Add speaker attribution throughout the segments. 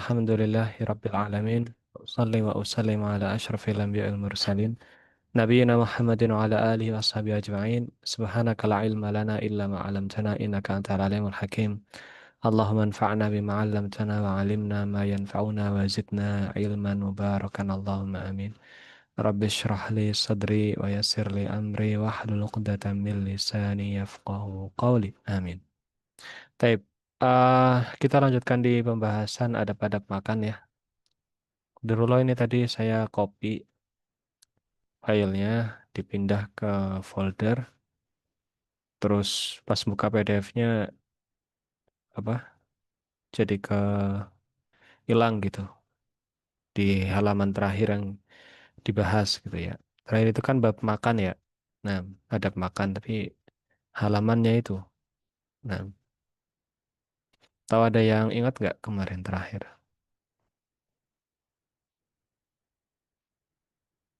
Speaker 1: Alhamdulillahi Alamin. Usalli wa usallim ala ashrafil anbiya'il mursalin. Nabiyyina Muhammadin wa ala alihi wa sahbihi ajma'in. Subhanaka la ilma lana illa ma 'allamtana innaka antal alimul hakim. Allahumma anfa'na bima 'allamtana wa 'allimna ma yanfa'una wa zidna ilman mubarakan Allahumma amin. Rabbi shrah li sadri wa yassir li amri wa hlul 'uqdatam min lisani yafqahu qawli. Amin. Taib. Kita lanjutkan di pembahasan adab-adab makan ya. Dulu ini tadi saya copy filenya, dipindah ke folder, terus pas buka PDF-nya apa? Jadi ke hilang gitu di halaman terakhir yang dibahas gitu ya. Terakhir itu kan bab makan ya. Nah, adab makan tapi halamannya itu. Nah, tahu ada yang ingat nggak kemarin terakhir?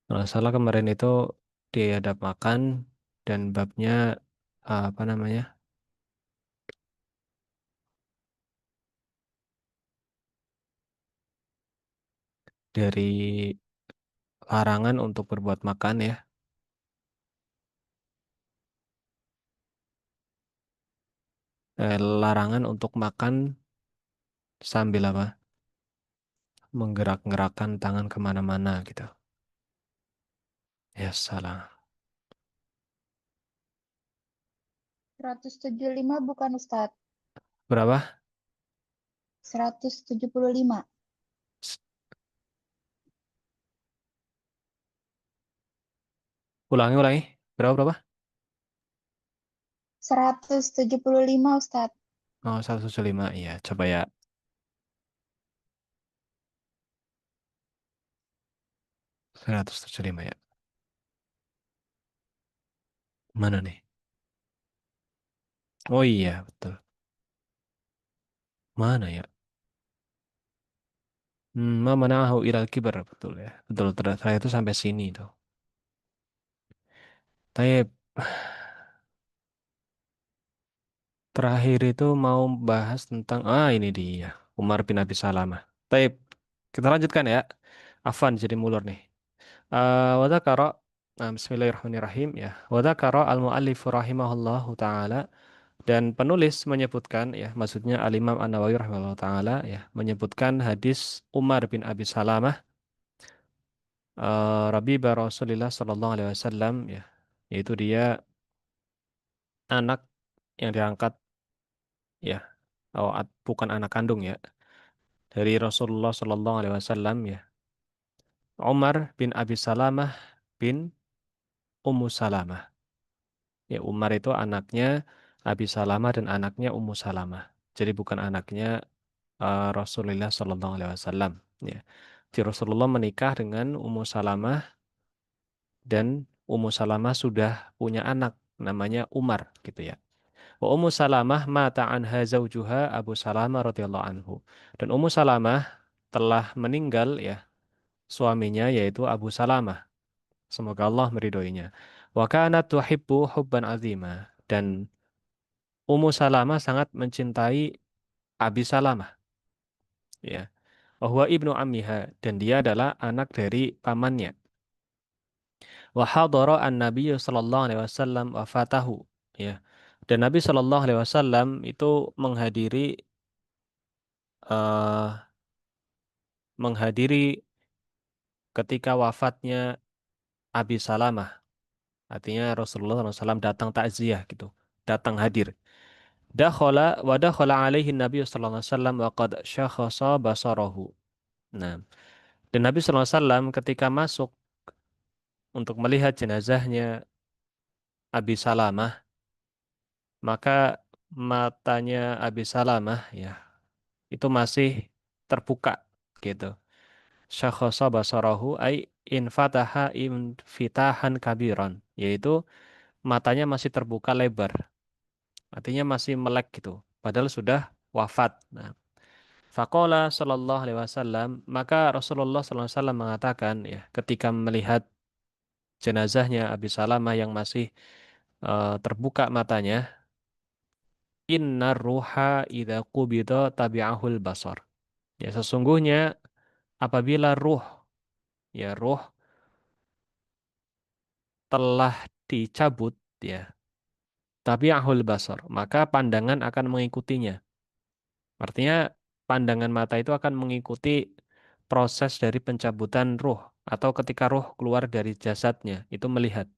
Speaker 1: Kalau nggak salah kemarin itu di adab makan dan babnya apa namanya? Dari larangan untuk berbuat makan ya. Larangan untuk makan sambil apa? Menggerak-gerakkan tangan kemana-mana gitu. Ya salah.
Speaker 2: 175 bukan Ustadz.
Speaker 1: Berapa?
Speaker 2: 175.
Speaker 1: S- Ulangi, ulangi. Berapa, berapa?
Speaker 2: 175 Ustadz.
Speaker 1: Oh, 175. Iya, coba ya. 175 ya. Mana nih? Oh iya, betul. Mana ya? Ma manahu ilal kibar. Betul ya. Betul, saya itu sampai sini tuh. Tapi terakhir itu mau bahas tentang, ini dia. Umar bin Abi Salamah. Tapi kita lanjutkan ya. Afan jadi mulur nih. Wadakara Bismillahirrahmanirrahim ya. Wadakara al-muallif rahimahullahu taala dan penulis menyebutkan ya, maksudnya Al-Imam An-Nawawi rahimahullahu taala ya, menyebutkan hadis Umar bin Abi Salamah Rabiba Rasulillah sallallahu alaihi wasallam ya, yaitu dia anak yang diangkat ya, bukan anak kandung ya, dari Rasulullah sallallahu alaihi wasallam ya. Umar bin Abi Salamah bin Ummu Salamah. Ya, Umar itu anaknya Abi Salamah dan anaknya Ummu Salamah. Jadi bukan anaknya Rasulullah Sallallahu Alaihi Wasallam. Ya. Jadi Rasulullah menikah dengan Ummu Salamah dan Ummu Salamah sudah punya anak namanya Umar gitu ya. Wa Ummu Salamah mata anha zaujuha Abu Salamah radhiyallahu anhu. Dan Ummu Salamah telah meninggal ya suaminya yaitu Abu Salamah. Semoga Allah meridhoinya. Wa kanat tuhibbu hubban azima. Dan Ummu Salamah sangat mencintai Abi Salamah, ya. Wahwa ibnu ammiha dan dia adalah anak dari pamannya. Wa hadara an-nabiy sallallahu alaihi wasallam wafatahu, ya. Dan Nabi sallallahu alaihi wasallam itu eh, menghadiri ketika wafatnya Abi Salamah. Artinya Rasulullah SAW datang takziah gitu, datang hadir. Dakhala alaihi Nabi sallallahu alaihi wasallam wa qad syakhasa basarahu. Nah, dan Nabi sallallahu alaihi wasallam ketika masuk untuk melihat jenazahnya Abi Salamah, maka matanya Abi Salamah ya itu masih terbuka gitu. Syakhasa basarahu ay infataha infitahan kabiron, yaitu matanya masih terbuka lebar. Artinya masih melek gitu. Padahal sudah wafat. Nah, faqala sallallahu alaihi wasallam, maka Rasulullah sallallahu alaihi wasallam mengatakan ya ketika melihat jenazahnya Abi Salamah yang masih terbuka matanya, inna ruha idza qubida tabi'ahul basar. Ya, sesungguhnya apabila ruh telah dicabut, ya, tapi ahul basar, maka pandangan akan mengikutinya. Artinya pandangan mata itu akan mengikuti proses dari pencabutan ruh atau ketika ruh keluar dari jasadnya itu melihat,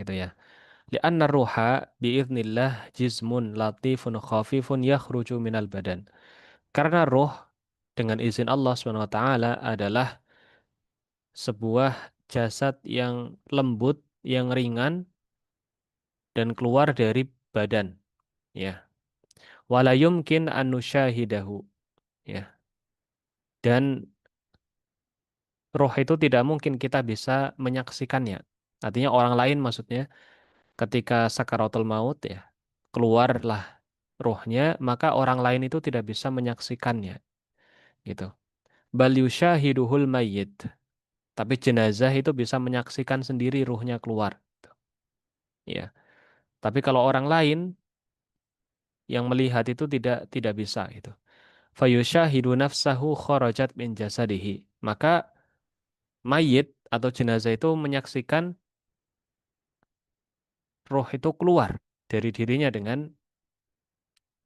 Speaker 1: gitu ya. Li'anna ruha biiznillah jismun latifun khafifun yakhruju minal badan. Karena ruh dengan izin Allah SWT adalah sebuah jasad yang lembut, yang ringan dan keluar dari badan, ya. Wala yumkin an nusyahidahu, ya. Dan roh itu tidak mungkin kita bisa menyaksikannya. Artinya orang lain maksudnya ketika sakaratul maut, ya, keluarlah rohnya, maka orang lain itu tidak bisa menyaksikannya, gitu. Bal yusyahiduhul mayyit. Tapi jenazah itu bisa menyaksikan sendiri ruhnya keluar. Ya. Tapi kalau orang lain yang melihat itu tidak bisa itu. Fayusyahidu nafsahu kharajat min jasadihi. Maka mayit atau jenazah itu menyaksikan roh itu keluar dari dirinya dengan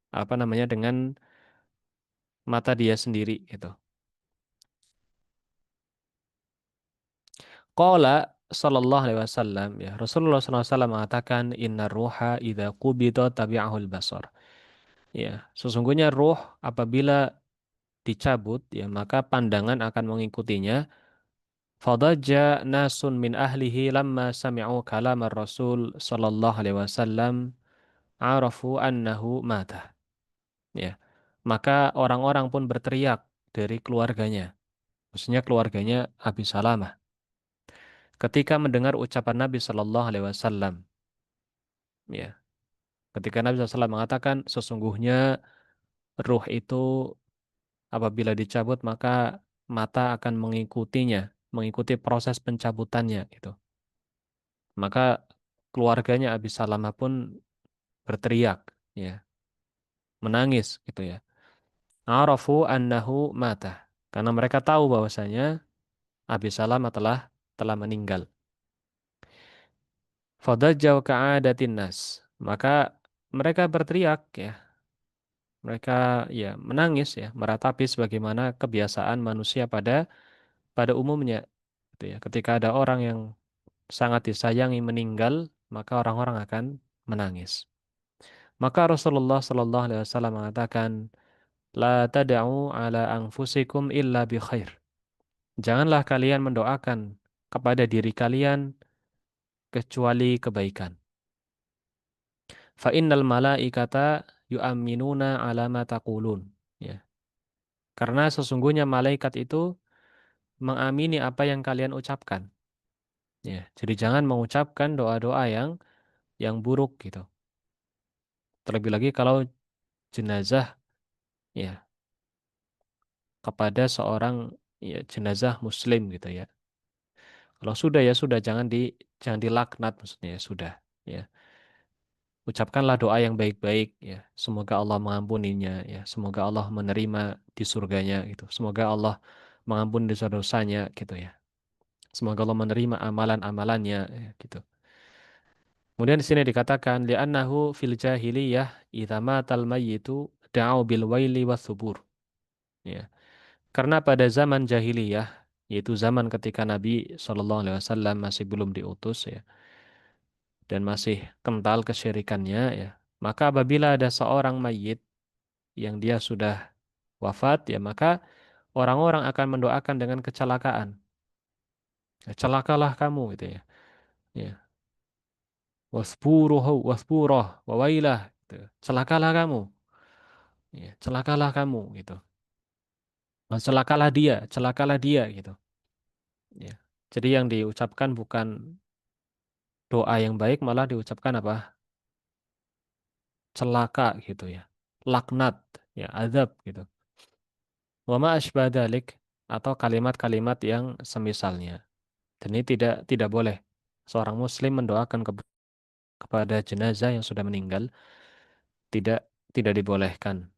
Speaker 1: apa namanya dengan mata dia sendiri gitu. Qala sallallahu alaihi wasallam, ya, Rasulullah SAW mengatakan inna ruha idza qubida tabi'ahul basar. Ya, sesungguhnya ruh apabila dicabut, ya, maka pandangan akan mengikutinya. Fadajja nasun min ahlihi lamma sami'u kalam Rasul sallallahu alaihi wasallam arafu annahu mata. Ya. Maka orang-orang pun berteriak dari keluarganya. Maksudnya keluarganya Abi Salamah. Ketika mendengar ucapan Nabi sallallahu alaihi wasallam, ya. Ketika Nabi SAW mengatakan sesungguhnya ruh itu apabila dicabut maka mata akan mengikutinya, mengikuti proses pencabutannya gitu. Maka keluarganya Abi Salamah pun berteriak, ya, menangis gitu ya. Arafu annahu mata. Karena mereka tahu bahwasanya Abi Salamah telah meninggal. Fadajjau ka'adatin nas. Maka mereka berteriak, ya. Mereka, ya, menangis, ya, meratapi sebagaimana kebiasaan manusia pada umumnya gitu ya. Ketika ada orang yang sangat disayangi meninggal, maka orang-orang akan menangis. Maka Rasulullah Shallallahu Alaihi Wasallam mengatakan, La tada'u ala anfusikum illa bi khair. Janganlah kalian mendoakan kepada diri kalian kecuali kebaikan. Fa innal malaikata yu'minuna ala ma taqulun. Ya. Karena sesungguhnya malaikat itu mengamini apa yang kalian ucapkan. Ya. Jadi jangan mengucapkan doa-doa yang buruk gitu. Terlebih lagi kalau jenazah, ya, kepada seorang, ya, jenazah muslim gitu ya. Kalau sudah, ya sudah, jangan dilaknat maksudnya, ya sudah, ya. Ucapkanlah doa yang baik-baik, ya. Semoga Allah mengampuninya, ya. Semoga Allah menerima di surganya gitu. Semoga Allah mengampuni dosa-dosanya gitu ya. Semoga Allah menerima amalan-amalannya, ya, gitu. Kemudian di sini dikatakan li'annahu fil jahiliyah idza matal mayyitu da'u bil waili watsubur. Ya. Karena pada zaman jahiliyah, yaitu zaman ketika Nabi SAW masih belum diutus, ya, dan masih kental kesyirikannya, ya, maka apabila ada seorang mayit yang dia sudah wafat, ya, maka orang-orang akan mendoakan dengan kecelakaan. Ya, celakalah kamu gitu ya. Ya. Wasburuhu wasburoh wawailah gitu. Celakalah kamu. Ya, celakalah kamu gitu. Celakalah dia gitu. Ya. Jadi yang diucapkan bukan doa yang baik, malah diucapkan apa? Celaka gitu ya. Laknat, ya, azab gitu. Wa ma asbah dzalik, atau kalimat-kalimat yang semisalnya. Dan ini tidak boleh seorang muslim mendoakan kepada jenazah yang sudah meninggal, tidak tidak dibolehkan.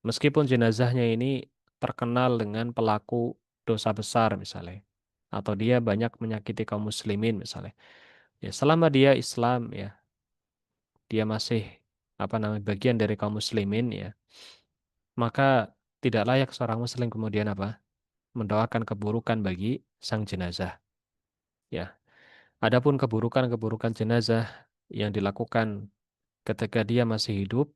Speaker 1: Meskipun jenazahnya ini terkenal dengan pelaku dosa besar misalnya, atau dia banyak menyakiti kaum muslimin misalnya. Ya, selama dia Islam ya, dia masih apa namanya bagian dari kaum muslimin ya, maka tidak layak seorang muslim kemudian apa? Mendoakan keburukan bagi sang jenazah. Ya, adapun keburukan-keburukan jenazah yang dilakukan ketika dia masih hidup,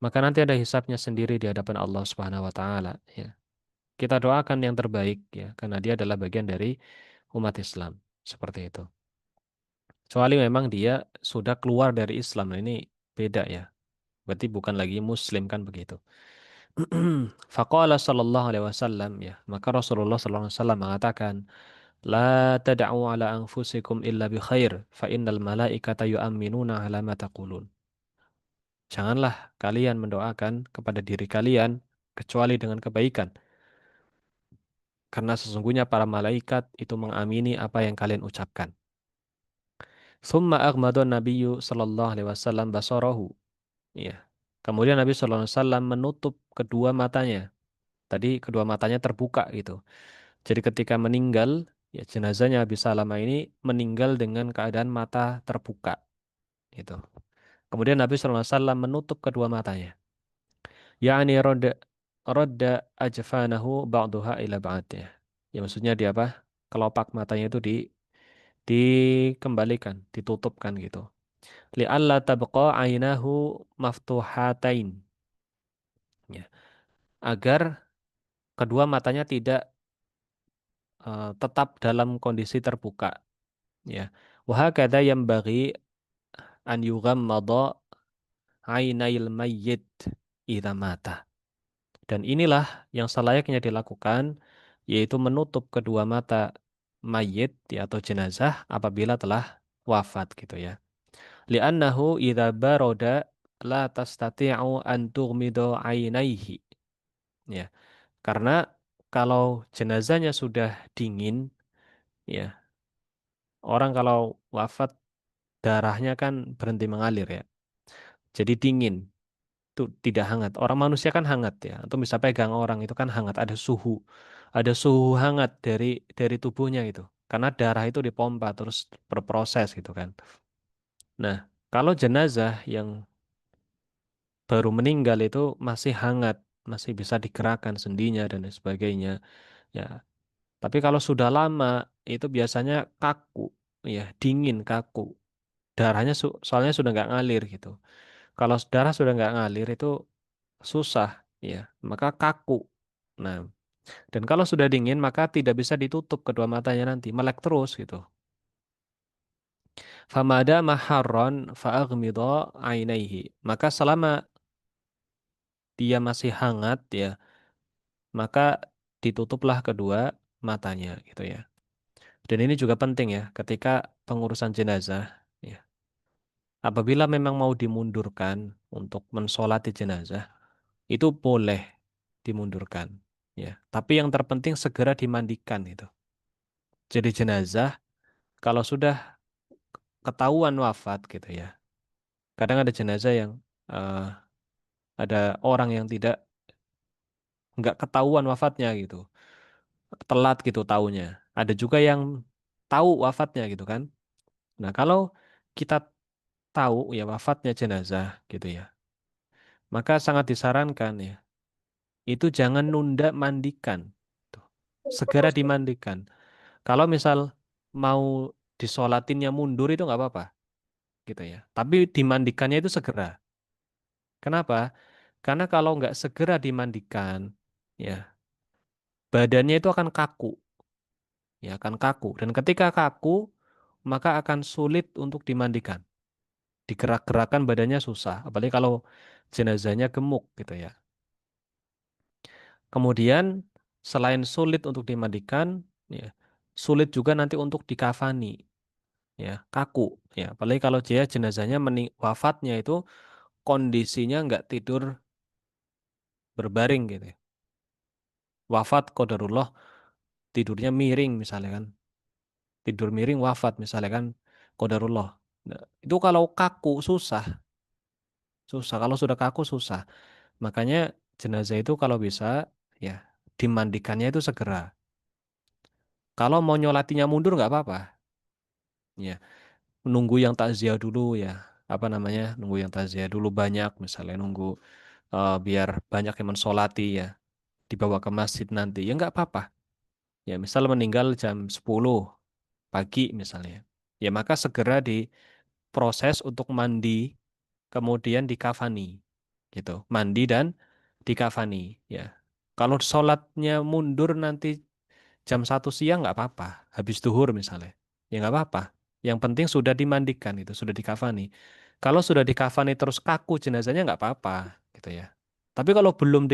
Speaker 1: maka nanti ada hisabnya sendiri di hadapan Allah Subhanahu wa taala ya. Kita doakan yang terbaik ya, karena dia adalah bagian dari umat Islam. Seperti itu. Kecuali memang dia sudah keluar dari Islam. Nah, ini beda ya. Berarti bukan lagi muslim kan begitu. Faqala sallallahu alaihi wasallam ya. Maka Rasulullah sallallahu alaihi wasallam mengatakan, "La tad'u ala anfusikum illa bi khair, fa innal malaikata yu'minuna ala ma taqulun." Janganlah kalian mendoakan kepada diri kalian kecuali dengan kebaikan, karena sesungguhnya para malaikat itu mengamini apa yang kalian ucapkan. Summa aghmadun nabiyyu sallallahu alaihi wasallam basarahu. Ya. Kemudian Nabi sallallahu alaihi wasallam menutup kedua matanya. Tadi kedua matanya terbuka gitu. Jadi ketika meninggal, ya jenazahnya Nabi Salama ini meninggal dengan keadaan mata terbuka gitu. Kemudian Nabi sallallahu alaihi wasallam menutup kedua matanya. Yani rodda ajfanahu ba'duha ila ba'd ya. Ya maksudnya dia apa? Kelopak matanya itu dikembalikan, ditutupkan gitu. Li'alla tabqa ainahu maftuhatain. Ya. Agar kedua matanya tidak tetap dalam kondisi terbuka. Ya. Wa hakadha yanbaghi an yughammada ainail mayyit idza mata. Dan inilah yang selayaknya dilakukan, yaitu menutup kedua mata mayit ya, atau jenazah apabila telah wafat gitu ya. Li'annahu idza baroda la tastati'u an tughmidu ainaihi. Ya, karena kalau jenazahnya sudah dingin ya, orang kalau wafat darahnya kan berhenti mengalir ya. Jadi dingin, itu tidak hangat. Orang manusia kan hangat ya. Atau bisa pegang orang itu kan hangat, ada suhu hangat dari tubuhnya gitu. Karena darah itu dipompa terus berproses gitu kan. Nah, kalau jenazah yang baru meninggal itu masih hangat, masih bisa digerakkan sendinya dan lain sebagainya. Ya, tapi kalau sudah lama itu biasanya kaku, ya dingin kaku. Darahnya soalnya sudah nggak ngalir gitu. Kalau darah sudah nggak ngalir itu susah, ya, maka kaku. Nah, dan kalau sudah dingin maka tidak bisa ditutup kedua matanya nanti, melek terus gitu. Famada maharron fa'aghmidha ainaihi. Maka selama dia masih hangat ya, maka ditutuplah kedua matanya gitu ya. Dan ini juga penting ya ketika pengurusan jenazah ya. Apabila memang mau dimundurkan untuk mensolati jenazah, itu boleh dimundurkan ya. Tapi yang terpenting segera dimandikan itu. Jadi jenazah kalau sudah ketahuan wafat gitu ya. Kadang ada jenazah yang eh, ada orang yang nggak ketahuan wafatnya gitu. Telat gitu taunya. Ada juga yang tahu wafatnya gitu kan. Nah, kalau kita tahu ya wafatnya jenazah gitu ya, maka sangat disarankan ya, itu jangan nunda mandikan. Tuh. Segera dimandikan. Kalau misal mau disolatinnya mundur itu nggak apa-apa gitu ya. Tapi dimandikannya itu segera. Kenapa? Karena kalau nggak segera dimandikan, ya badannya itu akan kaku, ya akan kaku. Dan ketika kaku, maka akan sulit untuk dimandikan. Digerak-gerakan badannya susah, apalagi kalau jenazahnya gemuk gitu ya. Kemudian selain sulit untuk dimandikan, ya, sulit juga nanti untuk dikafani, ya, kaku, ya. Apalagi kalau dia jenazahnya wafatnya itu kondisinya nggak tidur berbaring gitu, ya. Wafat qadarullah tidurnya miring misalnya kan, tidur miring wafat misalnya kan, qadarullah. Nah, itu kalau kaku susah, susah. Kalau sudah kaku susah. Makanya jenazah itu kalau bisa ya dimandikannya itu segera. Kalau mau nyolatinya mundur nggak apa-apa. Ya, nunggu yang takziah dulu ya. Apa namanya? Nunggu yang takziah dulu banyak, misalnya nunggu biar banyak yang mensolati ya, dibawa ke masjid nanti. Ya nggak apa-apa. Ya, misal meninggal jam 10 pagi misalnya. Ya, maka segera diproses untuk mandi, kemudian dikafani. Gitu. Mandi dan dikafani. Ya. Kalau sholatnya mundur nanti jam 1 siang nggak apa-apa. Habis duhur misalnya. Ya nggak apa-apa. Yang penting sudah dimandikan itu, sudah dikafani. Kalau sudah dikafani terus kaku jenazahnya nggak apa-apa gitu ya. Tapi kalau belum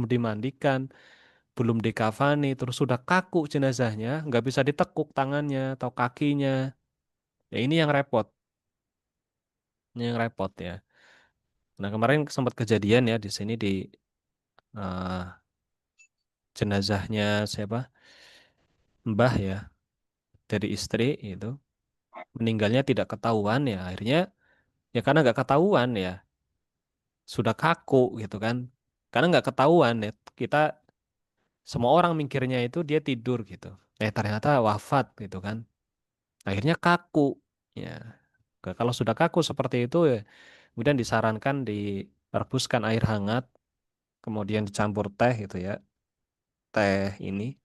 Speaker 1: dimandikan, belum dikafani, terus sudah kaku jenazahnya, nggak bisa ditekuk tangannya atau kakinya. Ya ini yang repot, ini yang repot ya. Nah kemarin sempat kejadian ya di sini di eh, jenazahnya siapa? Mbah ya dari istri itu meninggalnya tidak ketahuan ya akhirnya ya karena nggak ketahuan ya sudah kaku gitu kan. Karena nggak ketahuan ya kita semua orang mikirnya itu dia tidur gitu. Ternyata wafat gitu kan. Akhirnya kaku ya. Kalau sudah kaku seperti itu ya, kemudian disarankan direbuskan air hangat, kemudian dicampur teh gitu ya. Teh ini,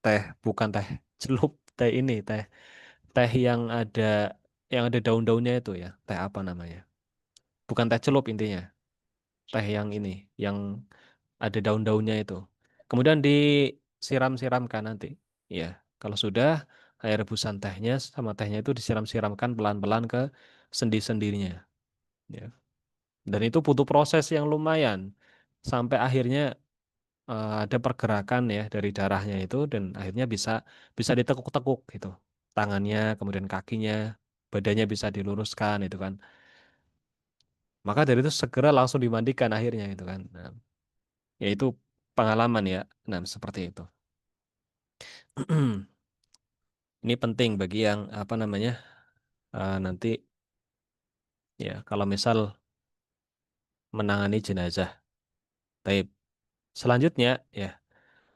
Speaker 1: teh bukan teh celup, teh ini, teh yang ada daun-daunnya itu ya. Teh apa namanya? Bukan teh celup intinya. Teh yang ini, yang ada daun-daunnya itu. Kemudian disiram-siramkan nanti. Ya, kalau sudah air rebusan tehnya sama tehnya itu disiram-siramkan pelan-pelan ke sendi-sendinya. Ya. Dan itu butuh proses yang lumayan sampai akhirnya ada pergerakan ya dari darahnya itu dan akhirnya bisa bisa ditekuk-tekuk gitu. Tangannya, kemudian kakinya, badannya bisa diluruskan itu kan. Maka dari itu segera langsung dimandikan akhirnya itu kan. Nah, ya itu pengalaman ya. Nah, seperti itu. Ini penting bagi yang apa namanya nanti ya kalau misal menangani jenazah. Taib. Selanjutnya ya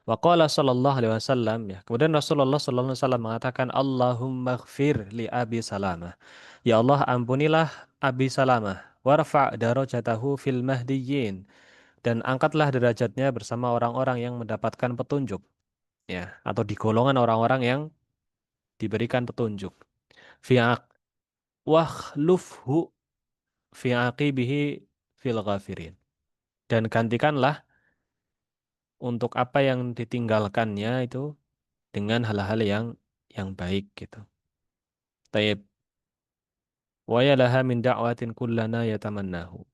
Speaker 1: waqala sallallahu alaihi wasallam ya. Kemudian Rasulullah sallallahu alaihi wasallam mengatakan Allahumma gfir li Abi Salamah. Ya Allah ampunilah Abi Salamah warfa' darajatahu fil mahdiyyin dan angkatlah derajatnya bersama orang-orang yang mendapatkan petunjuk ya atau di golongan orang-orang yang diberikan petunjuk. Fi'aq wakhlufhu fi aqibihi fil ghafirin. Dan gantikanlah untuk apa yang ditinggalkannya itu dengan hal-hal yang baik gitu. Taib. Wa yalaha min da'watin kullana yatamannahu.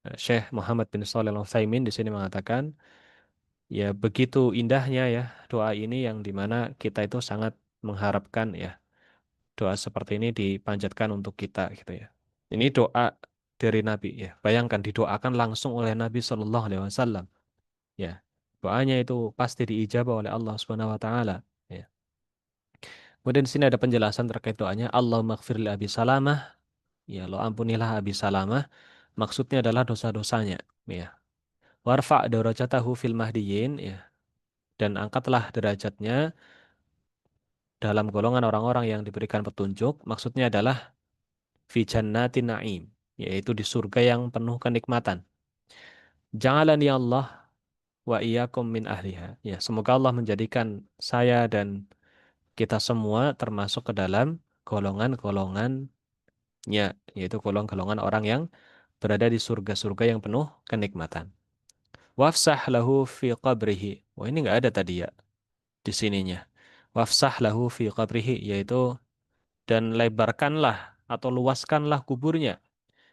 Speaker 1: Nah, Syekh Muhammad bin Shalih Al-Utsaimin di sini mengatakan, ya begitu indahnya ya doa ini yang dimana kita itu sangat mengharapkan ya doa seperti ini dipanjatkan untuk kita gitu ya. Ini doa dari Nabi ya. Bayangkan didoakan langsung oleh Nabi Shallallahu Alaihi Wasallam. Ya, doanya itu pasti diijabah oleh Allah Subhanahu Wa Taala. Ya. Kemudian di sini ada penjelasan terkait doanya. Allah maghfir li Abi Salamah. Ya, lo ampunilah Abi Salamah. Maksudnya adalah dosa-dosanya. Ya. Warfa' darajatahu fil mahdiyyin. Ya. Dan angkatlah derajatnya dalam golongan orang-orang yang diberikan petunjuk. Maksudnya adalah fi jannatin na'im. Yaitu di surga yang penuh kenikmatan. Ja'alani Allah wa iyyakum min ahliha. Ya, semoga Allah menjadikan saya dan kita semua termasuk ke dalam golongan-golongannya, yaitu golongan-golongan orang yang berada di surga-surga yang penuh kenikmatan. Wafsah lahu fi qabrihi. Wah, ini nggak ada tadi ya di sininya. Wafsah lahu fi qabrihi, yaitu dan lebarkanlah atau luaskanlah kuburnya.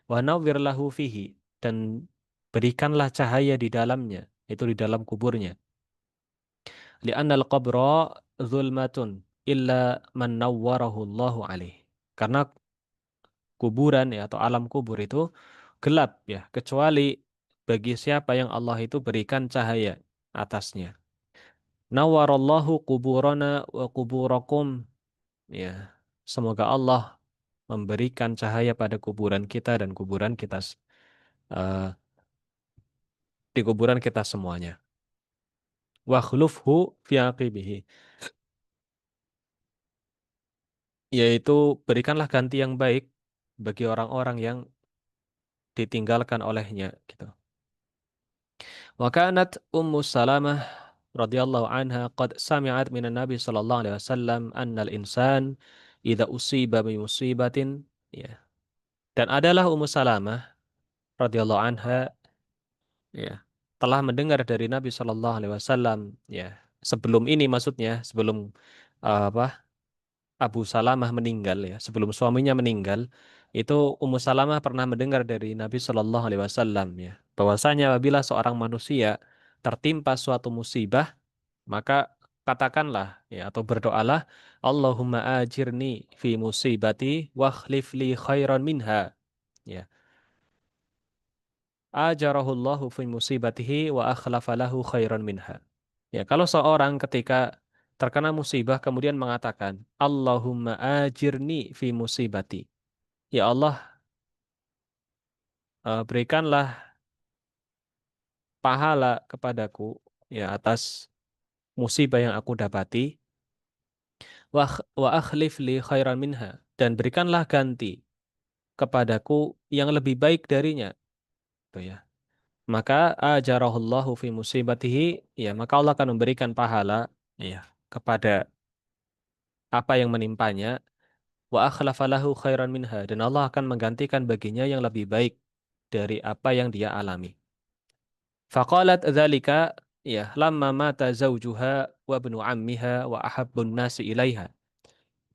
Speaker 1: Wa nawwir lahu fihi, dan berikanlah cahaya di dalamnya, itu di dalam kuburnya. Li'anna al-qabra zulmatun illa man nawwarahu Allahu alaih. Karena kuburan ya atau alam kubur itu gelap ya, kecuali bagi siapa yang Allah itu berikan cahaya atasnya. Nawwarallahu kuburana wa kuburakum ya. Semoga Allah memberikan cahaya pada kuburan kita dan kuburan kita di kuburan kita semuanya. Wa khulufhu fi aqibihi, yaitu berikanlah ganti yang baik bagi orang-orang yang ditinggalkan olehnya gitu. Wa kanat Ummu Salamah radhiyallahu anha qad sami'at minan Nabi sallallahu alaihi wasallam annal insan idza usiba bi musibatin, ya. Dan adalah Ummu Salamah radhiyallahu anha, ya, telah mendengar dari Nabi sallallahu alaihi wasallam, ya. Sebelum ini maksudnya, sebelum apa? Abu Salamah meninggal, ya, sebelum suaminya meninggal, itu Ummu Salamah pernah mendengar dari Nabi Shallallahu Alaihi Wasallam, ya, bahwasanya apabila seorang manusia tertimpa suatu musibah, maka katakanlah, ya, atau berdoalah, Allahumma ajirni fi musibati wa khlif li khairan minha, ya, ajarahullahu fi musibatihi wa akhlafa lahu khairan minha. Ya, kalau seorang ketika terkena musibah kemudian mengatakan, Allahumma ajirni fi musibati. Ya Allah, berikanlah pahala kepadaku, ya, atas musibah yang aku dapati, wa akhlif li khairan minha, dan berikanlah ganti kepadaku yang lebih baik darinya, gitu ya. Maka ajarahullahu fi musibatihi, ya, maka Allah akan memberikan pahala, ya, kepada apa yang menimpanya, wa akhlafa lahu khairan minha, dan Allah akan menggantikan baginya yang lebih baik dari apa yang dia alami. Faqalat dzalika, ya, lamma mata zaujuha wa ibnu ammiha wa ahabbun nasi ilaiha.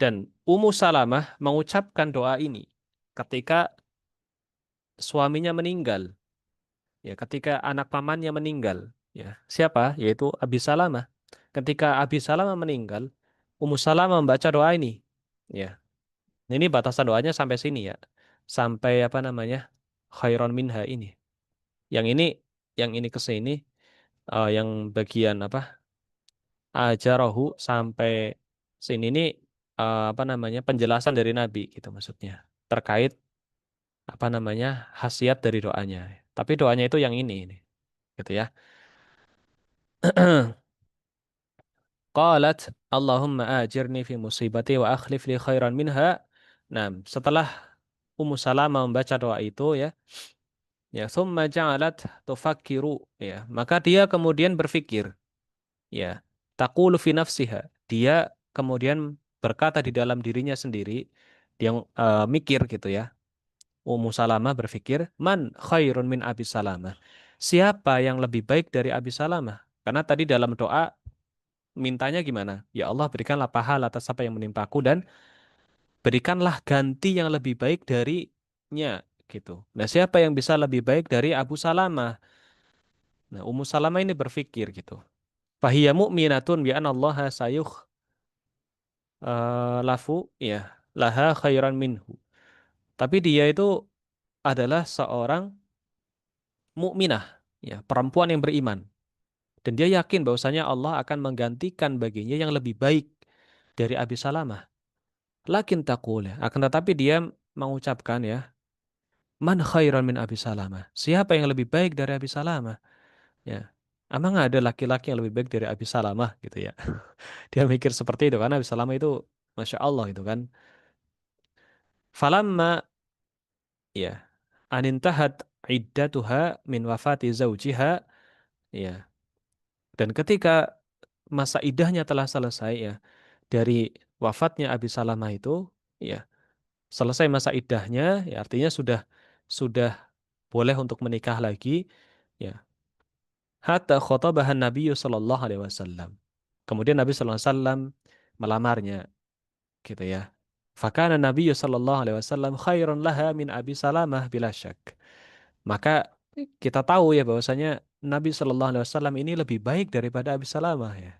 Speaker 1: Dan Ummu Salamah mengucapkan doa ini ketika suaminya meninggal, ya, ketika anak pamannya meninggal, ya. Siapa? Yaitu Abi Salamah. Ketika Abi Salamah meninggal, Ummu Salamah membaca doa ini. Ya. Ini batasan doanya sampai sini, ya. Sampai apa namanya? Khairon minha ini. Yang ini ke sini, yang bagian apa? Ajarahu sampai sini ini, apa namanya, penjelasan dari Nabi gitu maksudnya, terkait apa namanya, khasiat dari doanya. Tapi doanya itu yang ini gitu ya. Qalat Allahumma ajirni fi musibati wa akhlif li khairan minha. Nah, setelah Ummu Salamah membaca doa itu, ya, ya, summa ja'alat tufakkiru, ya, maka dia kemudian berpikir, ya, taqulu fi nafsiha, dia kemudian berkata di dalam dirinya sendiri, dia mikir gitu ya. Ummu Salamah berpikir, man khairun min Abi Salamah, siapa yang lebih baik dari Abi Salamah, karena tadi dalam doa mintanya gimana, ya Allah, berikanlah pahala atas apa yang menimpaku dan berikanlah ganti yang lebih baik darinya gitu. Nah, siapa yang bisa lebih baik dari Abu Salamah? Nah, Ummu Salamah ini berpikir gitu. Fahiya mu'minatun bi anna Allah sayukh lafu, ya, laha khairan minhu. Tapi dia itu adalah seorang mukminah, ya, perempuan yang beriman, dan dia yakin bahwasanya Allah akan menggantikan baginya yang lebih baik dari Abi Salamah. Lakin taqul, akan tetapi dia mengucapkan, ya, man khairan min Abi Salamah. Siapa yang lebih baik dari Abi Salamah? Ya. Emang ada laki-laki yang lebih baik dari Abi Salamah gitu ya. Dia mikir seperti itu karena Abi Salamah itu Masya Allah itu kan. Falamma, ya, anintahat iddatuha min wafati zaujiha, ya. Dan ketika masa iddahnya telah selesai, ya, dari wafatnya Abi Salamah itu, ya, selesai masa iddahnya, ya, artinya sudah boleh untuk menikah lagi, ya. Hatta khotobahan Nabi sallallahu alaihi wasallam. Kemudian Nabi sallallahu alaihi wasallam melamarnya gitu ya. Fakana Nabi sallallahu alaihi wasallam khairun laha min Abi Salamah bila syak. Maka kita tahu ya bahwasanya Nabi sallallahu alaihi wasallam ini lebih baik daripada Abi Salamah, ya.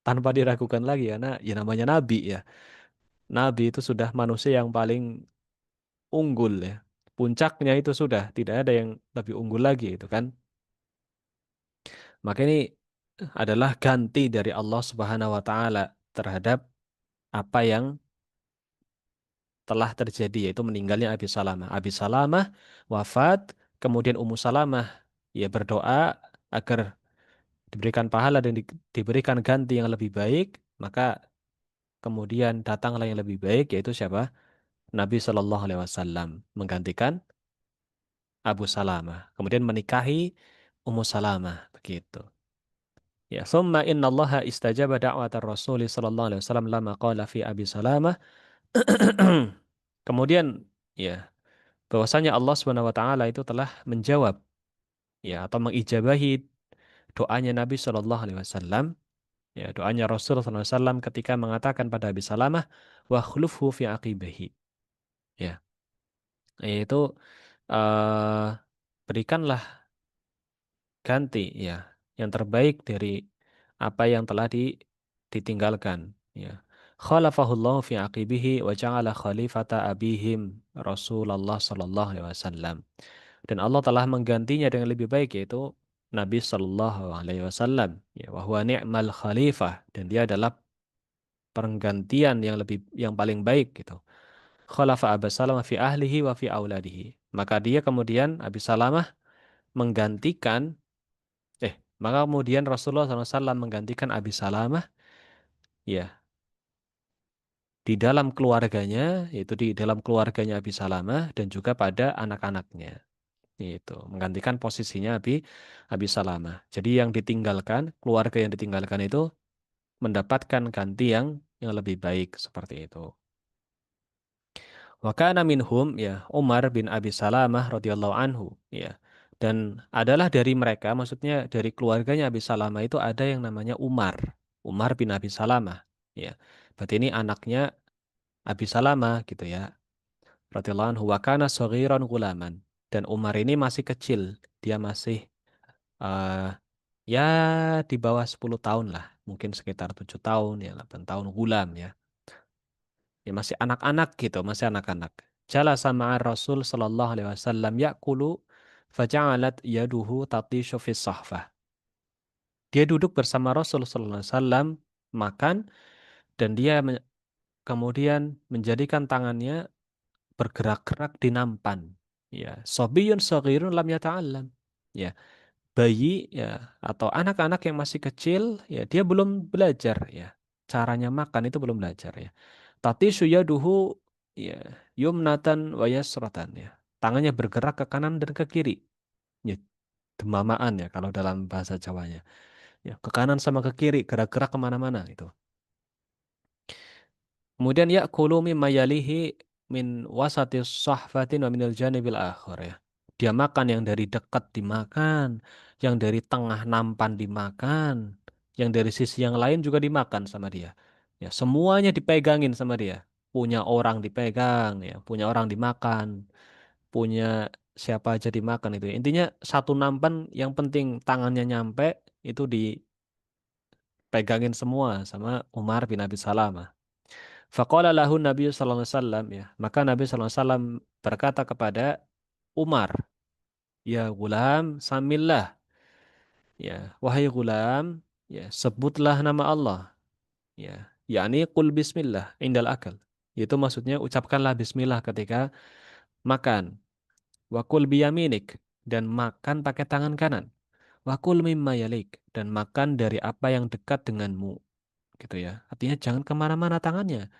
Speaker 1: Tanpa diragukan lagi karena ya namanya Nabi, ya. Nabi itu sudah manusia yang paling unggul, ya. Puncaknya itu sudah tidak ada yang lebih unggul lagi itu kan. Maka ini adalah ganti dari Allah Subhanahu wa taala terhadap apa yang telah terjadi, yaitu meninggalnya Abi Salamah. Abi Salamah wafat, kemudian Ummu Salamah, ya, berdoa, agar diberikan pahala dan diberikan ganti yang lebih baik, maka kemudian datanglah yang lebih baik, yaitu siapa? Nabi Shallallahu Alaihi Wasallam menggantikan Abu Salamah, kemudian menikahi Ummu Salamah, begitu. Ya, summa inna Allaha istajaba da'wata Rasul sallallahu alaihi wasallam lama qala fi Abi Salamah. Kemudian ya, bahwasanya Allah Subhanahu wa taala itu telah menjawab ya atau mengijabahi doanya Nabi sallallahu alaihi wasallam, ya doanya Rasul sallallahu alaihi wasallam ketika mengatakan pada Abi Salamah wa khulufhu fi aqibihi. Ya, yaitu eh berikanlah ganti ya yang terbaik dari apa yang telah ditinggalkan ya. Khalafahullahu fi aqibihi wa ja'ala khalifata abihim Rasulullah sallallahu alaihi wasallam. Dan Allah telah menggantinya dengan lebih baik, yaitu Nabi sallallahu alaihi wasallam, ya wa huwa ni'mal khalifah, dan dia adalah penggantian yang paling baik gitu. Khalafa Abu Salamah fi ahlihi wa fi auladihi. Maka dia kemudian Abi Salamah menggantikan maka kemudian Rasulullah SAW menggantikan Abi Salamah ya di dalam keluarganya, yaitu di dalam keluarganya Abi Salamah dan juga pada anak-anaknya. Itu menggantikan posisinya Abi Salamah. Jadi yang ditinggalkan, keluarga yang ditinggalkan itu mendapatkan ganti yang lebih baik seperti itu. Wa kana minhum ya Umar bin Abi Salamah radhiyallahu anhu ya. Dan adalah dari mereka, maksudnya dari keluarganya Abi Salamah itu ada yang namanya Umar. Umar bin Abi Salamah ya. Berarti ini anaknya Abi Salamah gitu ya. Radhiyallahu anhu wa kana saghiran gulaman. Dan Umar ini masih kecil, dia masih eh, ya di bawah 10 tahun lah, mungkin sekitar 7 tahun ya, 8 tahun gulam ya. Ya masih anak-anak gitu, masih anak-anak. Jalasa ma'a Rasul sallallahu alaihi wasallam ya'kulu faja'alat yaduhu tatishu fis sahfah. Dia duduk bersama Rasul sallallahu alaihi wasallam makan dan dia kemudian menjadikan tangannya bergerak-gerak di nampan. Ya, sobiyun saghirun lam yata'allam. Ya, bayi ya atau anak-anak yang masih kecil ya dia belum belajar ya. Caranya makan itu belum belajar ya. Tati suyaduhu ya yumnatan wa yasratan ya. Tangannya bergerak ke kanan dan ke kiri. Ya, demamaan ya kalau dalam bahasa Jawanya. Ya, ke kanan sama ke kiri, gerak-gerak kemana-mana itu. Kemudian ya'kulu mimma yalihi min wasati sahfatin wa minal janibil akhir ya. Dia makan yang dari dekat dimakan, yang dari tengah nampan dimakan, yang dari sisi yang lain juga dimakan sama dia. Ya, semuanya dipegangin sama dia. Punya orang dipegang ya, punya orang dimakan, punya siapa aja dimakan itu. Intinya satu nampan yang penting tangannya nyampe itu dipegangin semua sama Umar bin Abi Salamah. Faqala lahu Nabi sallallahu alaihi wasallam ya. Maka Nabi sallallahu alaihi wasallam berkata kepada Umar, "Ya gulam, samillah." Ya, wahai gulam, ya sebutlah nama Allah. Ya, yakni qul bismillah indal akal. Itu maksudnya ucapkanlah bismillah ketika makan. Wa qul biyaminik, dan makan pakai tangan kanan. Wa qul mimma yalik, dan makan dari apa yang dekat denganmu. Gitu ya. Artinya jangan kemana-mana tangannya.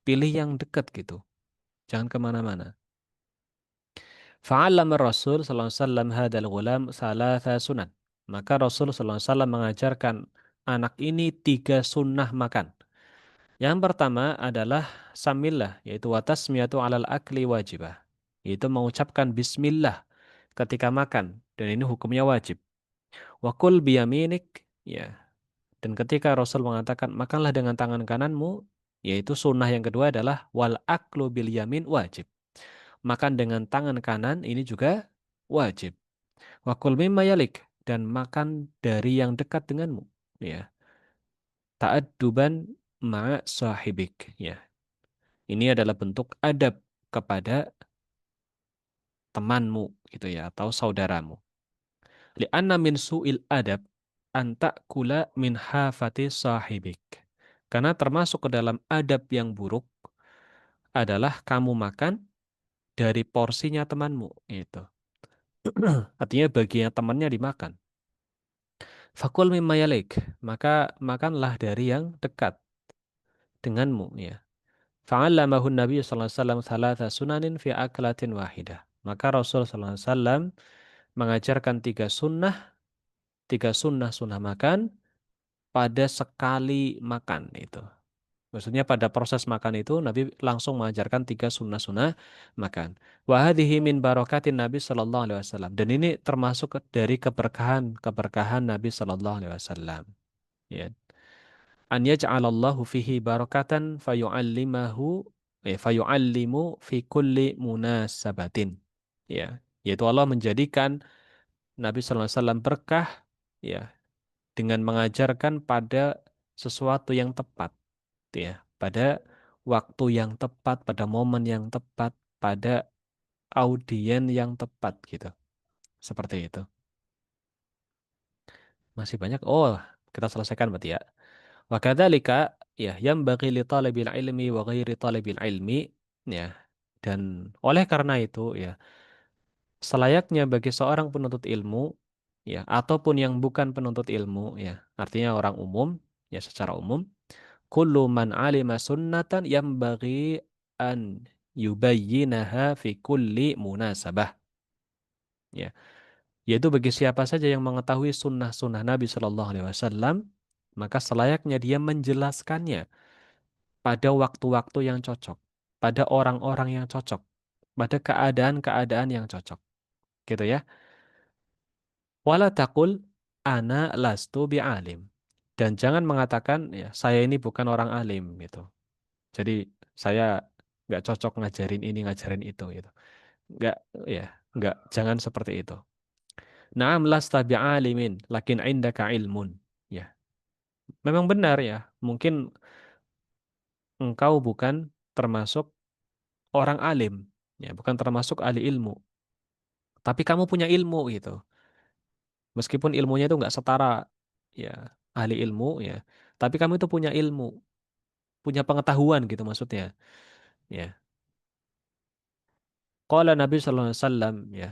Speaker 1: Pilih yang dekat gitu. Jangan kemana-mana. Fa'allama Rasul sallallahu alaihi wasallam hadal ghulam salasa sunan. Maka Rasul sallallahu alaihi wasallam mengajarkan anak ini 3 sunnah makan. Yang pertama adalah samillah, yaitu watasmiyatu alal akli wajibah. Yaitu mengucapkan bismillah ketika makan, dan ini hukumnya wajib. Wakul biyaminik, ya. Dan ketika Rasul mengatakan makanlah dengan tangan kananmu, yaitu sunnah yang kedua adalah wal aklu bil yamin wajib. Makan dengan tangan kanan ini juga wajib. Wakul mimma yalik, dan makan dari yang dekat denganmu. Ya, ta'adduban ma'a sahibik. Ya, ini adalah bentuk adab kepada temanmu gitu ya atau saudaramu. Li'anna min su'il adab anta kula min hafati sahibik. Karena termasuk ke dalam adab yang buruk adalah kamu makan dari porsinya temanmu. Itu. Artinya bagian temannya dimakan. Fakul mimma yalik, maka makanlah dari yang dekat denganmu ya. Fa'allamahu Nabi sallallahu alaihi wasallam thalatha sunanin fi aklatin wahidah. Maka Rasul sallallahu alaihi wasallam mengajarkan tiga sunnah sunnah makan pada sekali makan itu. Maksudnya pada proses makan itu Nabi langsung mengajarkan tiga sunnah-sunnah makan. Wa hadhihi min barakatin Nabi sallallahu alaihi wasallam. Dan ini termasuk dari keberkahan Nabi sallallahu alaihi wasallam. Ya. An yaj'alallahu fihi barakatan fayu'allimu fi kulli munasabatin. Ya, yaitu Allah menjadikan Nabi sallallahu alaihi wasallam berkah ya dengan mengajarkan pada sesuatu yang tepat ya, pada waktu yang tepat, pada momen yang tepat, pada audien yang tepat gitu. Seperti itu. Masih banyak. Oh, kita selesaikan berarti ya. Wa kadzalika ya yanbaghi li talibil ilmi wa ghairi talibil ilmi ya. Dan oleh karena itu ya, selayaknya bagi seorang penuntut ilmu ya ataupun yang bukan penuntut ilmu ya, artinya orang umum ya secara umum, kullu man alima sunnatan yanbaghi an yubayyinaha fi kulli munasabah. Ya, yaitu bagi siapa saja yang mengetahui sunnah-sunnah Nabi Shallallahu Alaihi Wasallam, maka selayaknya dia menjelaskannya pada waktu-waktu yang cocok, pada orang-orang yang cocok, pada keadaan-keadaan yang cocok, gitu ya. Wala taqul ana lastu bi'alim. Dan jangan mengatakan ya saya ini bukan orang alim gitu. Jadi saya nggak cocok ngajarin ini ngajarin itu gitu. Nggak ya, nggak jangan seperti itu. Naam lasta bi'alimin, lakin indaka ilmun. Ya, memang benar ya. Mungkin engkau bukan termasuk orang alim, ya, bukan termasuk ahli ilmu. Tapi kamu punya ilmu gitu. Meskipun ilmunya itu nggak setara ya ahli ilmu ya, tapi kamu itu punya ilmu, punya pengetahuan gitu maksudnya. Ya. Qala Nabi sallallahu alaihi wasallam ya.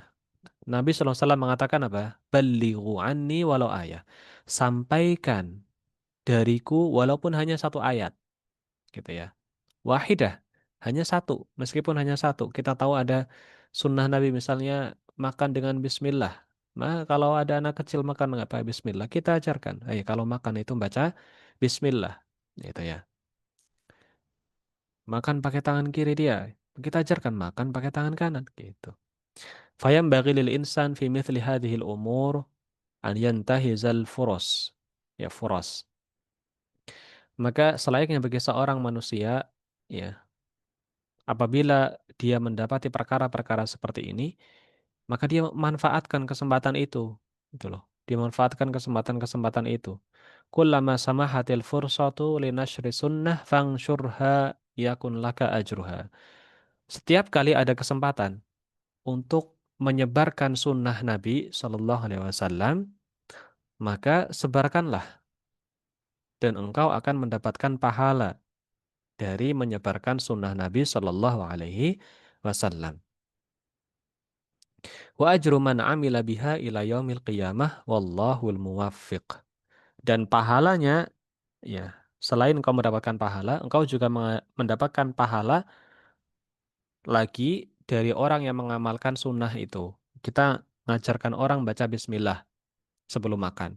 Speaker 1: Nabi sallallahu alaihi wasallam mengatakan apa? Ballighu anni walau ayah. Sampaikan dariku walaupun hanya satu ayat gitu ya. Wahidah, hanya satu, meskipun hanya satu. Kita tahu ada sunnah Nabi misalnya makan dengan bismillah. Nah, kalau ada anak kecil makan nggak pakai bismillah, kita ajarkan. Ayo, kalau makan itu baca bismillah. Gitu ya. Makan pakai tangan kiri dia. Kita ajarkan makan pakai tangan kanan. Gitu. Fayam bagi lil insan fi mithli hadhil umur an yantahizal furos. Ya, furos. Maka selayaknya bagi seorang manusia, ya, apabila dia mendapati perkara-perkara seperti ini, maka dia manfaatkan kesempatan itu. Gitu loh. Dia manfaatkan kesempatan-kesempatan itu. Kullama samahatil fursatu linashri sunnah fangshurha yakun laka ajruha. Setiap kali ada kesempatan untuk menyebarkan sunnah Nabi Shallallahu Alaihi Wasallam, maka sebarkanlah dan engkau akan mendapatkan pahala dari menyebarkan sunnah Nabi Shallallahu Alaihi Wasallam. Wa ajru man amila biha ila yaumil qiyamah wallahul muwaffiq. Dan pahalanya ya, selain engkau mendapatkan pahala, engkau juga mendapatkan pahala lagi dari orang yang mengamalkan sunnah itu. Kita ngajarkan orang baca bismillah sebelum makan.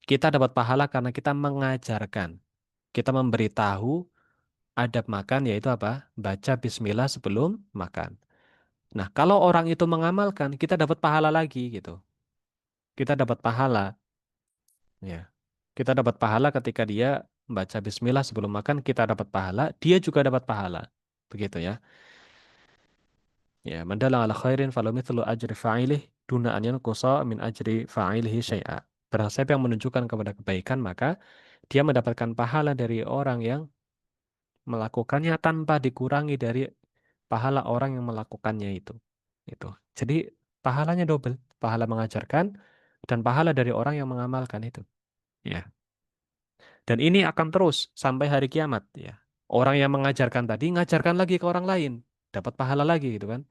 Speaker 1: Kita dapat pahala karena kita mengajarkan. Kita memberitahu adab makan yaitu apa? Baca bismillah sebelum makan. Nah, kalau orang itu mengamalkan, kita dapat pahala lagi gitu. Kita dapat pahala, ya. Kita dapat pahala ketika dia membaca bismillah sebelum makan, kita dapat pahala, dia juga dapat pahala. Begitu ya. Ya, mandala ala khairin falamithlu ajri fa'ilih duna an yanqusa min ajri fa'ilihi syai'a. Barang siapa yang menunjukkan kepada kebaikan, maka dia mendapatkan pahala dari orang yang melakukannya tanpa dikurangi dari pahala orang yang melakukannya itu. Itu. Jadi pahalanya double, pahala mengajarkan dan pahala dari orang yang mengamalkan itu. Ya. Dan ini akan terus sampai hari kiamat ya. Orang yang mengajarkan tadi ngajarkan lagi ke orang lain, dapat pahala lagi gitu kan.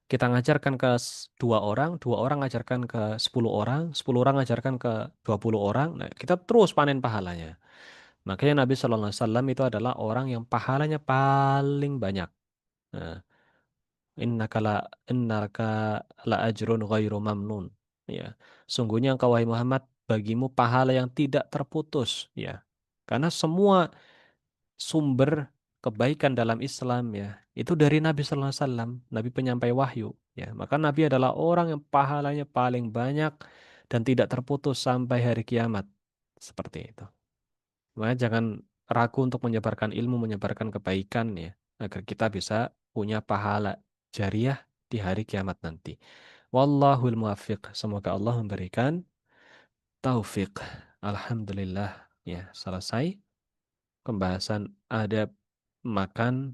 Speaker 1: Kita ngajarkan ke dua orang ngajarkan ke 10 orang ngajarkan ke 20 orang. Nah, kita terus panen pahalanya. Makanya Nabi Shallallahu Alaihi Wasallam itu adalah orang yang pahalanya paling banyak. Nah, innaka la innaka la ajrun ghairu mamnun. Ya, sungguhnya engkau wahai Muhammad bagimu pahala yang tidak terputus. Ya, karena semua sumber kebaikan dalam Islam ya itu dari Nabi Sallallahu Alaihi Wasallam, Nabi penyampai wahyu. Ya, maka Nabi adalah orang yang pahalanya paling banyak dan tidak terputus sampai hari kiamat. Seperti itu. Makanya jangan ragu untuk menyebarkan ilmu, menyebarkan kebaikan ya, agar kita bisa punya pahala jariah di hari kiamat nanti. Wallahul muwaffiq. Semoga Allah memberikan taufik. Alhamdulillah ya, selesai pembahasan adab makan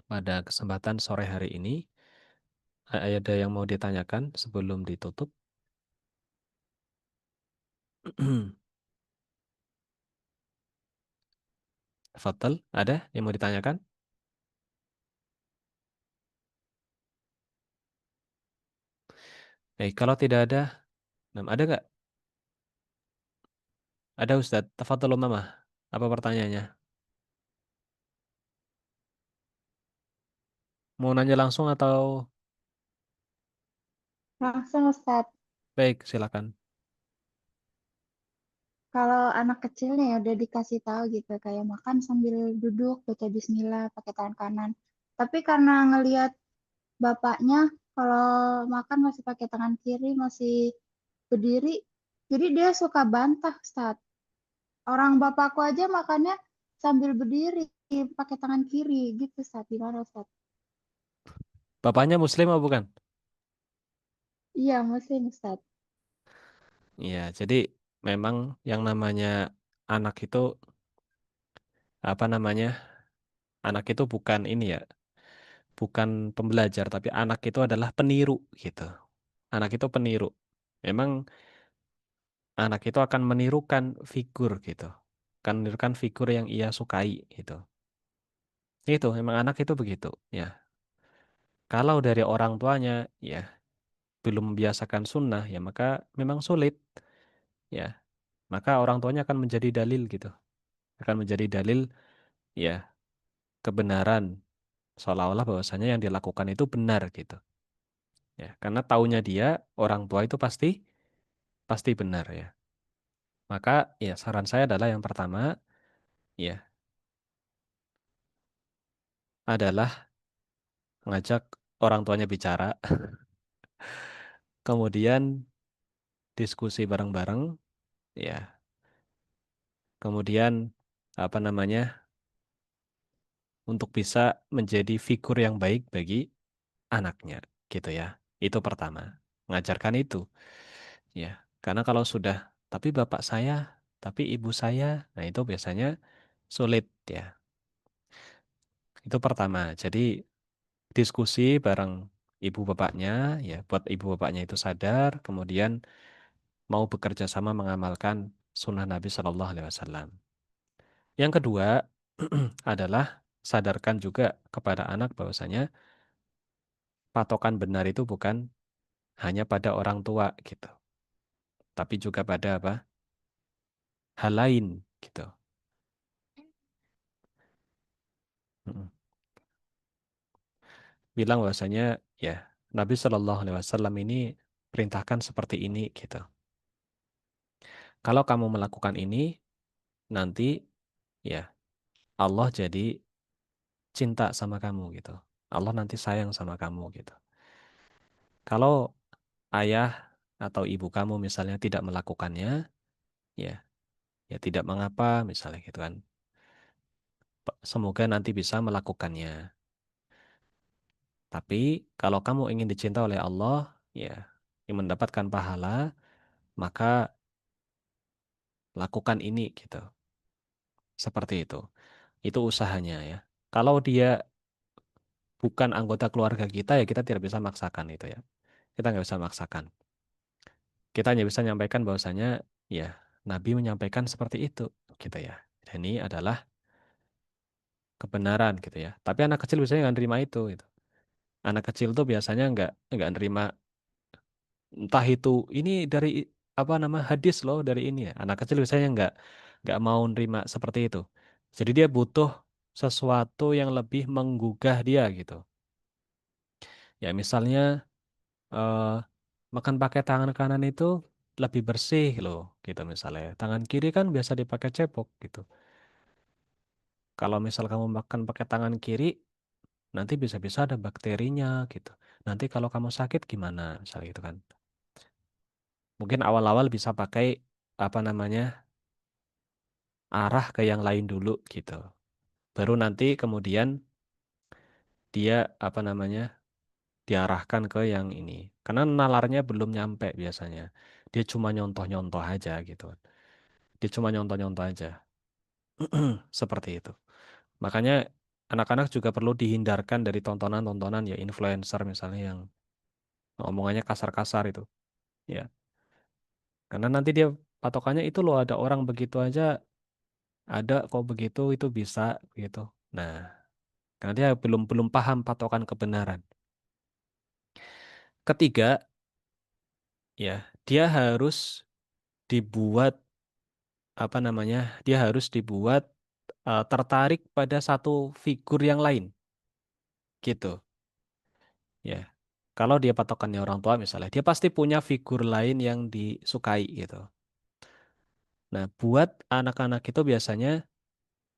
Speaker 1: pada kesempatan sore hari ini. Ada yang mau ditanyakan sebelum ditutup? Fatal, ada yang mau ditanyakan? Baik, kalau tidak ada, ada nggak? Ada Ustadz, tafadhol Mama. Apa pertanyaannya? Mau nanya langsung atau
Speaker 2: Langsung Ustadz.
Speaker 1: baik, silakan.
Speaker 2: Kalau anak kecilnya ya udah dikasih tahu gitu kayak makan sambil duduk baca bismillah pakai tangan kanan. Tapi karena ngelihat bapaknya kalau makan masih pakai tangan kiri masih berdiri, jadi dia suka bantah Ustadz. Orang bapakku aja makannya sambil berdiri pakai tangan kiri gitu Ustadz. Gimana Ustadz?
Speaker 1: Bapaknya Muslim atau bukan?
Speaker 2: Iya, muslim Ustadz.
Speaker 1: Iya, jadi memang yang namanya anak itu apa namanya? Anak itu bukan ini ya, bukan pembelajar, tapi anak itu adalah peniru gitu. Anak itu peniru. Memang anak itu akan menirukan figur gitu. Akan menirukan figur yang ia sukai gitu. Itu memang anak itu begitu ya. Kalau dari orang tuanya ya belum membiasakan sunnah ya maka memang sulit ya. Maka orang tuanya akan menjadi dalil gitu. Akan menjadi dalil ya kebenaran seolah-olah bahwasanya yang dilakukan itu benar gitu. Ya, karena taunya dia orang tua itu pasti pasti benar ya. Maka ya saran saya adalah yang pertama ya adalah ngajak orang tuanya bicara, kemudian diskusi bareng-bareng ya. Kemudian apa namanya? Untuk bisa menjadi figur yang baik bagi anaknya gitu ya. Itu pertama. Ngajarkan itu ya. Karena kalau sudah tapi bapak saya, tapi ibu saya, nah itu biasanya sulit ya. Itu pertama. Jadi diskusi bareng ibu bapaknya ya buat ibu bapaknya itu sadar kemudian mau bekerja sama mengamalkan sunnah Nabi Shallallahu Alaihi Wasallam. Yang kedua adalah sadarkan juga kepada anak bahwasanya patokan benar itu bukan hanya pada orang tua gitu, tapi juga pada apa? Hal lain gitu. Mm. Bilang bahwasanya ya Nabi Shallallahu Alaihi Wasallam ini perintahkan seperti ini gitu. Kalau kamu melakukan ini nanti ya Allah jadi cinta sama kamu gitu. Allah nanti sayang sama kamu gitu. Kalau ayah atau ibu kamu misalnya tidak melakukannya, ya, ya tidak mengapa misalnya gitu kan. Semoga nanti bisa melakukannya. Tapi kalau kamu ingin dicinta oleh Allah, ya, yang mendapatkan pahala, maka lakukan ini gitu. Seperti itu. Itu usahanya ya. Kalau dia bukan anggota keluarga kita ya kita tidak bisa maksakan itu ya. Kita nggak bisa maksakan. Kita hanya bisa menyampaikan bahwasanya ya Nabi menyampaikan seperti itu gitu ya. Dan ini adalah kebenaran gitu ya. Tapi anak kecil biasanya nggak nerima itu gitu. Anak kecil tuh biasanya nggak nerima, entah itu ini dari apa nama hadis loh dari ini ya. Anak kecil biasanya nggak mau nerima seperti itu. Jadi dia butuh sesuatu yang lebih menggugah dia gitu. Ya misalnya eh, makan pakai tangan kanan itu lebih bersih loh gitu misalnya. Tangan kiri kan biasa dipakai cepok gitu. Kalau misal kamu makan pakai tangan kiri, nanti bisa-bisa ada bakterinya gitu. Nanti kalau kamu sakit gimana misalnya gitu kan. Mungkin awal-awal bisa pakai apa namanya arah ke yang lain dulu gitu. Baru nanti kemudian dia apa namanya diarahkan ke yang ini. Karena nalarnya belum nyampe biasanya. Dia cuma nyontoh-nyontoh aja gitu. Dia cuma nyontoh-nyontoh aja. Seperti itu. Makanya anak-anak juga perlu dihindarkan dari tontonan-tontonan ya influencer misalnya yang omongannya kasar-kasar itu. Ya, karena nanti dia patokannya itu loh ada orang begitu aja, ada kok begitu itu bisa gitu. Nah, karena dia belum belum paham patokan kebenaran. Ketiga, ya, dia harus dibuat apa namanya? Dia harus dibuat tertarik pada satu figur yang lain gitu. Ya. Kalau dia patokannya orang tua misalnya, dia pasti punya figur lain yang disukai gitu. Nah, buat anak-anak itu biasanya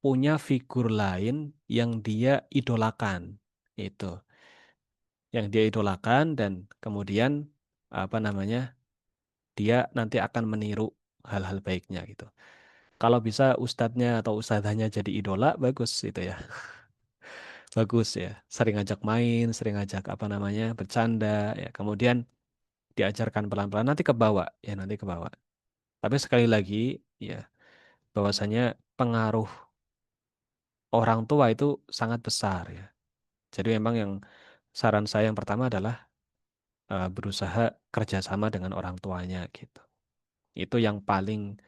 Speaker 1: punya figur lain yang dia idolakan. Itu. Yang dia idolakan dan kemudian apa namanya? Dia nanti akan meniru hal-hal baiknya gitu. Kalau bisa ustadznya atau ustadzanya jadi idola, bagus itu ya. Bagus ya. Sering ngajak main, sering ngajak apa namanya? Bercanda ya. Kemudian diajarkan pelan-pelan nanti ke bawah ya, nanti ke bawah. Tapi sekali lagi ya, bahwasanya pengaruh orang tua itu sangat besar ya. Jadi memang yang saran saya yang pertama adalah berusaha kerjasama dengan orang tuanya gitu. Itu yang paling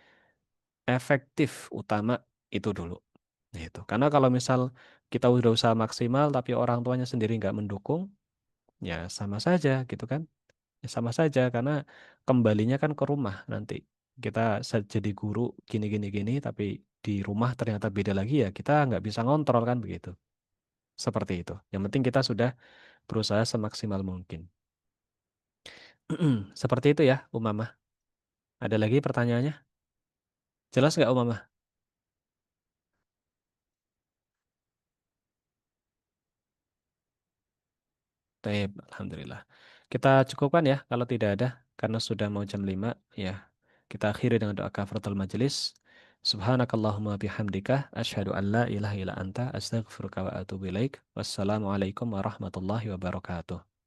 Speaker 1: efektif utama itu dulu. Gitu. Karena kalau misal kita udah usaha maksimal tapi orang tuanya sendiri nggak mendukung, ya sama saja gitu kan. Ya sama saja karena kembalinya kan ke rumah nanti. Kita jadi guru gini-gini gini tapi di rumah ternyata beda lagi ya kita nggak bisa ngontrol kan begitu. Seperti itu. Yang penting kita sudah berusaha semaksimal mungkin. Seperti itu ya, Umamah. Ada lagi pertanyaannya? Jelas nggak, Umamah? Baik, Alhamdulillah. Kita cukupkan ya kalau tidak ada. Karena sudah mau jam 5 ya. Kita akhiri dengan doa kafaratul majelis. Subhanakallahumma bihamdika. Asyhadu an la ilaha illa anta. Astaghfiruka wa atubu ilaik. Wassalamualaikum warahmatullahi wabarakatuh.